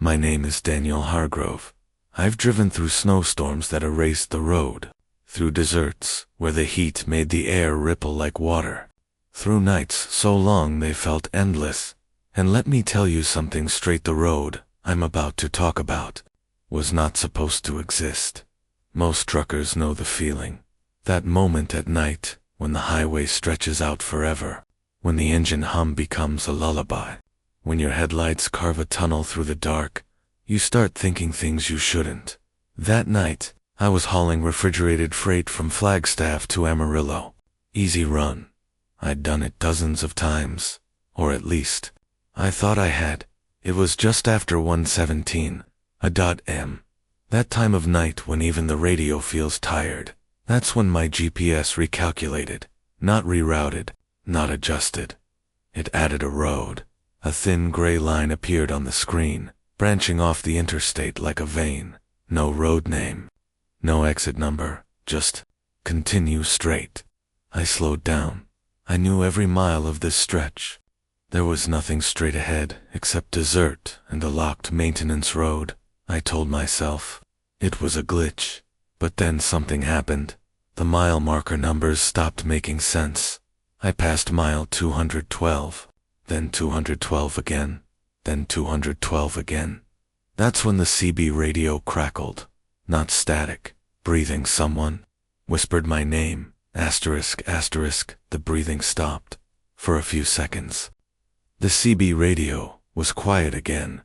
My name is Daniel Hargrove. I've driven through snowstorms that erased the road, through deserts where the heat made the air ripple like water, through nights so long they felt endless. And let me tell you something straight, the road I'm about to talk about was not supposed to exist. Most truckers know the feeling. That moment at night when the highway stretches out forever, when the engine hum becomes a lullaby, when your headlights carve a tunnel through the dark, you start thinking things you shouldn't. That night, I was hauling refrigerated freight from Flagstaff to Amarillo. Easy run. I'd done it dozens of times, or at least, I thought I had. It was just after 1:17 a.m. That time of night when even the radio feels tired. That's when my GPS recalculated, not rerouted, not adjusted. It added a road. A thin gray line appeared on the screen, branching off the interstate like a vein. No road name, no exit number, just continue straight. I slowed down. I knew every mile of this stretch. There was nothing straight ahead except desert and a locked maintenance road. I told myself it was a glitch. But then something happened. The mile marker numbers stopped making sense. I passed mile 212, then 212 again, then 212 again. That's when the CB radio crackled. Not static. Breathing. Someone whispered my name. Asterisk, asterisk. The breathing stopped. For a few seconds. The CB radio was quiet again.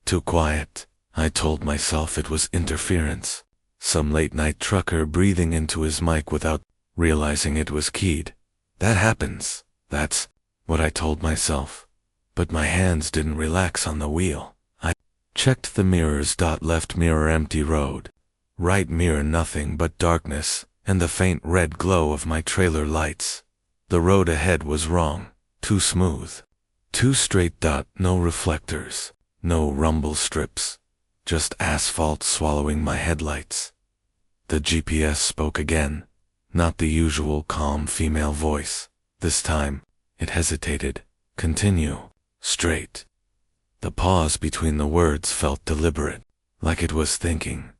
Too quiet. I told myself it was interference. Some late-night trucker breathing into his mic without realizing it was keyed. That happens. That's what I told myself. But my hands didn't relax on the wheel. I checked the mirrors. Left mirror empty road. Right mirror nothing but darkness and the faint red glow of my trailer lights. The road ahead was wrong. Too smooth. Too straight. No reflectors. No rumble strips. Just asphalt swallowing my headlights. The GPS spoke again. Not the usual calm female voice. This time, it hesitated. Continue. Straight. The pause between the words felt deliberate, like it was thinking.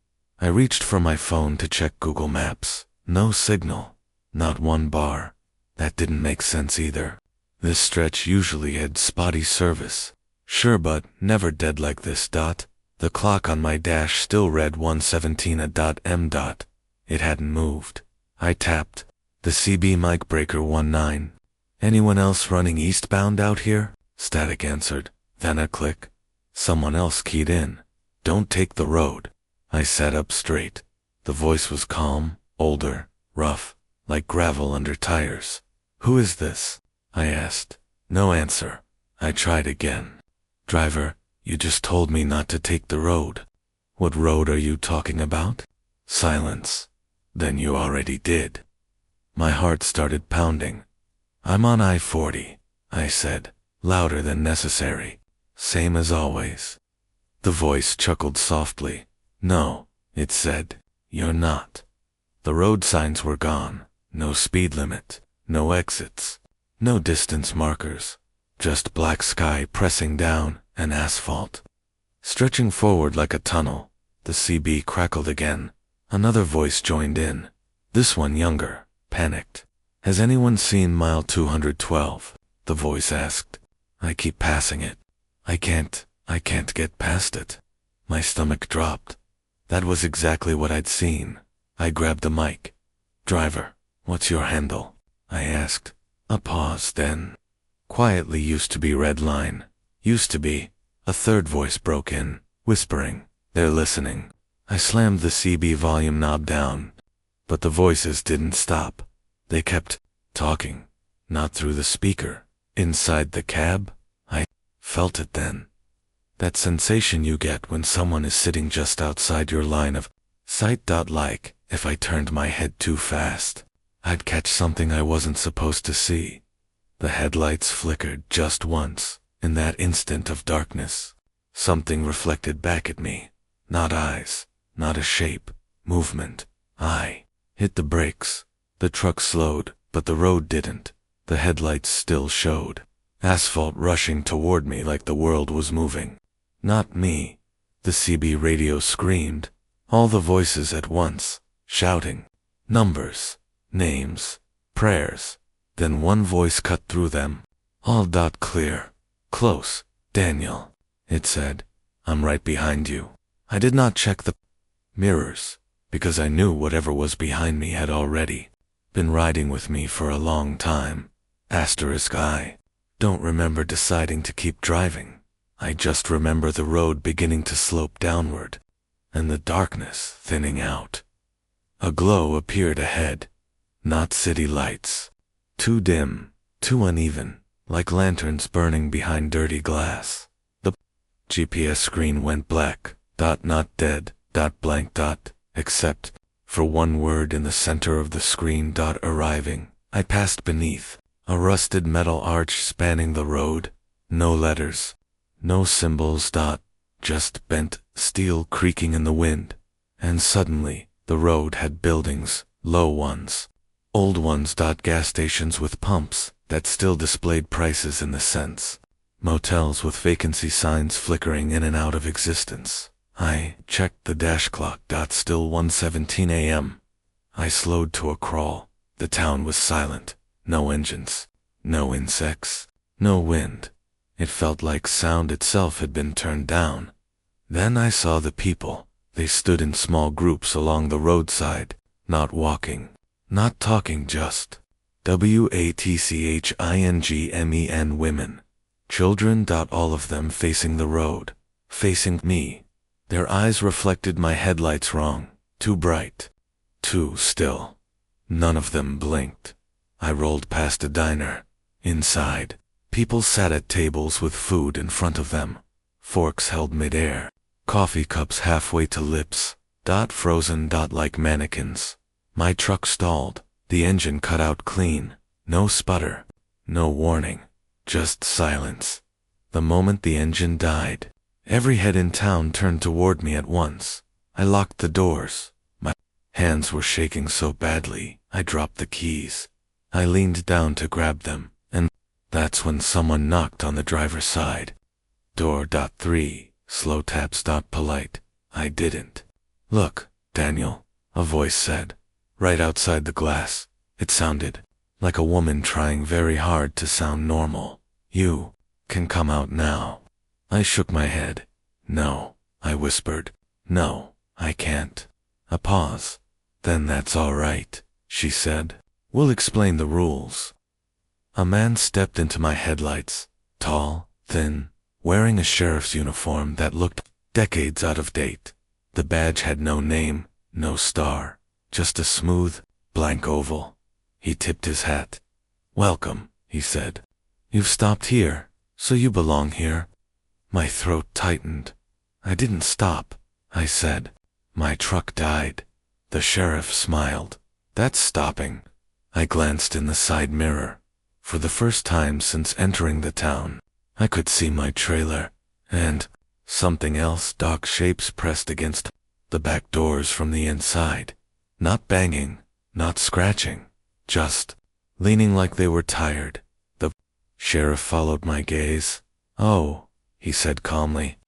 I reached for my phone to check Google Maps. No signal. Not one bar. That didn't make sense either. This stretch usually had spotty service. Sure, but never dead like this. The clock on my dash still read 1:17 a.m. It hadn't moved. I tapped. The CB mic breaker 19. Anyone else running eastbound out here? Static answered. Then a click. Someone else keyed in. Don't take the road. I sat up straight. The voice was calm, older, rough, like gravel under tires. Who is this? I asked. No answer. I tried again. Driver, you just told me not to take the road. What road are you talking about? Silence. Then you already did. My heart started pounding. I'm on I-40, I said, louder than necessary. Same as always. The voice chuckled softly. No, it said, you're not. The road signs were gone. No speed limit. No exits. No distance markers. Just black sky pressing down and asphalt. Stretching forward like a tunnel, the CB crackled again. Another voice joined in. This one younger, panicked. Has anyone seen mile 212? The voice asked. I keep passing it. I can't get past it. My stomach dropped. That was exactly what I'd seen. I grabbed the mic. Driver, what's your handle? I asked. A pause then. Quietly used to be red line. Used to be. A third voice broke in, whispering. They're listening. I slammed the CB volume knob down. But the voices didn't stop. They kept talking. Not through the speaker. Inside the cab. I felt it then. That sensation you get when someone is sitting just outside your line of sight. Like, if I turned my head too fast, I'd catch something I wasn't supposed to see. The headlights flickered just once. In that instant of darkness, something reflected back at me. Not eyes, not a shape, movement. I hit the brakes. The truck slowed, but the road didn't. The headlights still showed. Asphalt rushing toward me like the world was moving. Not me. The CB radio screamed, all the voices at once, shouting. Numbers, names, prayers. Then one voice cut through them. All clear. Close, Daniel. It said, I'm right behind you. I did not check the mirrors, because I knew whatever was behind me had already been riding with me for a long time. I don't remember deciding to keep driving. I just remember the road beginning to slope downward, and the darkness thinning out. A glow appeared ahead. Not city lights. Too dim, too uneven, like lanterns burning behind dirty glass. The GPS screen went black. Not dead. Blank. Except for one word in the center of the screen. Arriving. I passed beneath a rusted metal arch spanning the road. No letters. No symbols. Just bent steel creaking in the wind. And suddenly, the road had buildings, low ones, old ones. Gas stations with pumps that still displayed prices in the cents. Motels with vacancy signs flickering in and out of existence. I checked the dash clock. Still 1:17 a.m. I slowed to a crawl. The town was silent. No engines. No insects. No wind. It felt like sound itself had been turned down. Then I saw the people. They stood in small groups along the roadside, not walking, not talking, just WATCHINGMEN women. Children. All of them facing the road, facing me. Their eyes reflected my headlights wrong, too bright, too still. None of them blinked. I rolled past a diner. Inside, people sat at tables with food in front of them, forks held midair, coffee cups halfway to lips, frozen. Like mannequins. My truck stalled. The engine cut out clean. No sputter, no warning, just silence. The moment the engine died, every head in town turned toward me at once. I locked the doors. My hands were shaking so badly, I dropped the keys. I leaned down to grab them, and that's when someone knocked on the driver's side. Door. 3, slow taps. Polite. I didn't. Look, Daniel, a voice said, right outside the glass. It sounded like a woman trying very hard to sound normal. You can come out now. I shook my head. No, I whispered. No, I can't. A pause. Then that's all right, she said. We'll explain the rules. A man stepped into my headlights, tall, thin, wearing a sheriff's uniform that looked decades out of date. The badge had no name, no star, just a smooth, blank oval. He tipped his hat. Welcome, he said. You've stopped here, so you belong here. My throat tightened. I didn't stop, I said. My truck died. The sheriff smiled. That's stopping. I glanced in the side mirror. For the first time since entering the town, I could see my trailer, and something else. Dark shapes pressed against the back doors from the inside. Not banging, not scratching, just leaning like they were tired. The sheriff followed my gaze. Oh, he said calmly.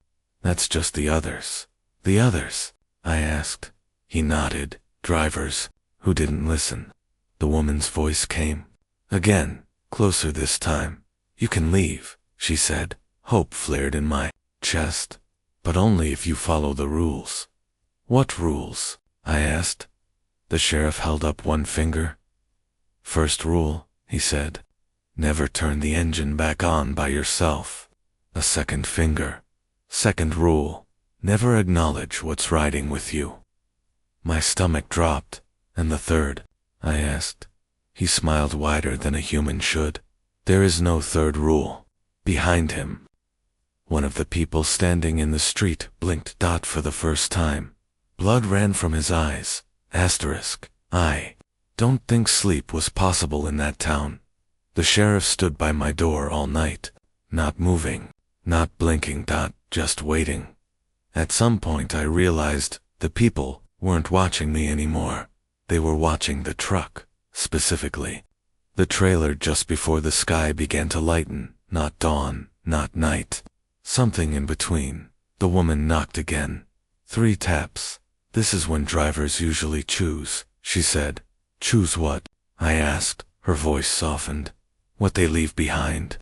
That's just the others. The others? I asked. He nodded. Drivers, who didn't listen. The woman's voice came. Again, closer this time. You can leave, she said. Hope flared in my chest. But only if you follow the rules. What rules? I asked. The sheriff held up one finger. First rule, he said. Never turn the engine back on by yourself. A second finger. Second rule. Never acknowledge what's riding with you. My stomach dropped. And the third? I asked. He smiled wider than a human should. There is no third rule. Behind him. One of the people standing in the street blinked. For the first time. Blood ran from his eyes. Asterisk. I don't think sleep was possible in that town. The sheriff stood by my door all night. Not moving. Not blinking. Just waiting. At some point I realized the people weren't watching me anymore. They were watching the truck, specifically. The trailer just before the sky began to lighten. Not dawn, not night. Something in between. The woman knocked again. 3 taps. This is when drivers usually choose, she said. Choose what? I asked. Her voice softened. What they leave behind.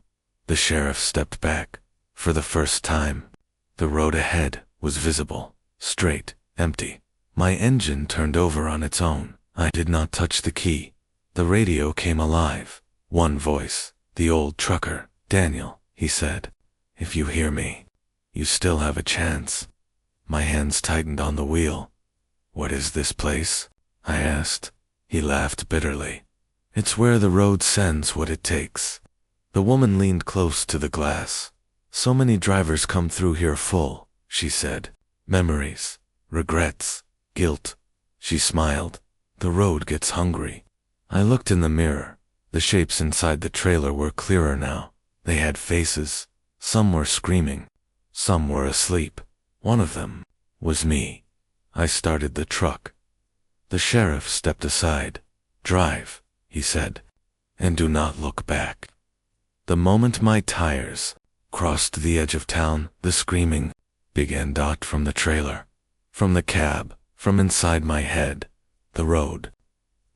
The sheriff stepped back. For the first time, the road ahead was visible, straight, empty. My engine turned over on its own. I did not touch the key. The radio came alive. One voice, the old trucker. Daniel, he said. If you hear me, you still have a chance. My hands tightened on the wheel. What is this place? I asked. He laughed bitterly. It's where the road sends what it takes. The woman leaned close to the glass. So many drivers come through here full, she said. Memories, regrets, guilt. She smiled. The road gets hungry. I looked in the mirror. The shapes inside the trailer were clearer now. They had faces. Some were screaming. Some were asleep. One of them was me. I started the truck. The sheriff stepped aside. Drive, he said, and do not look back. The moment my tires crossed the edge of town, the screaming began. From the trailer, from the cab, from inside my head. The road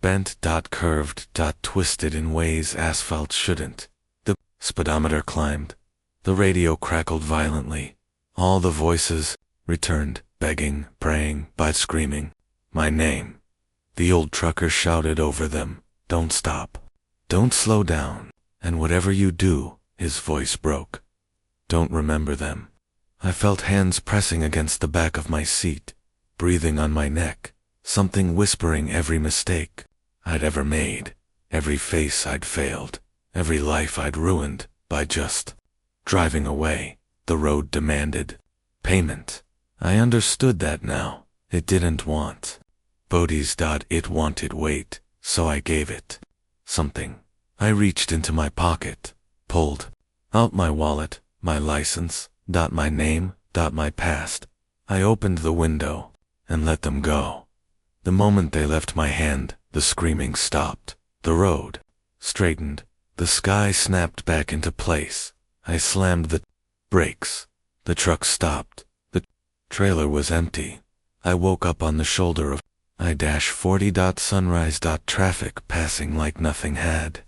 bent. Curved. Twisted in ways asphalt shouldn't. The speedometer climbed. The radio crackled violently. All the voices returned, begging, praying, but screaming my name. The old trucker shouted over them, don't stop. Don't slow down. And whatever you do, his voice broke. Don't remember them. I felt hands pressing against the back of my seat, breathing on my neck, something whispering every mistake I'd ever made, every face I'd failed, every life I'd ruined by just driving away. The road demanded payment. I understood that now. It didn't want bodies. It wanted weight, so I gave it something. I reached into my pocket, pulled out my wallet, my license, my name, my past. I opened the window and let them go. The moment they left my hand, the screaming stopped. The road straightened. The sky snapped back into place. I slammed the brakes. The truck stopped. The trailer was empty. I woke up on the shoulder of I-40. Sunrise. Traffic passing like nothing had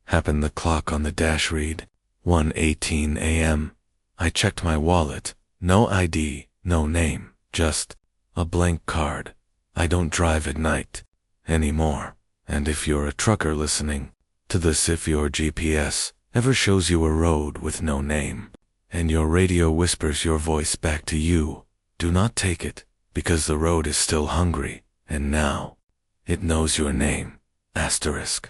happened. The clock on the dash read 1:18 a.m. I checked my wallet. No ID, no name, just a blank card. I don't drive at night anymore. And if you're a trucker listening to this, if your GPS ever shows you a road with no name, and your radio whispers your voice back to you, do not take it, because the road is still hungry, and now it knows your name. Asterisk.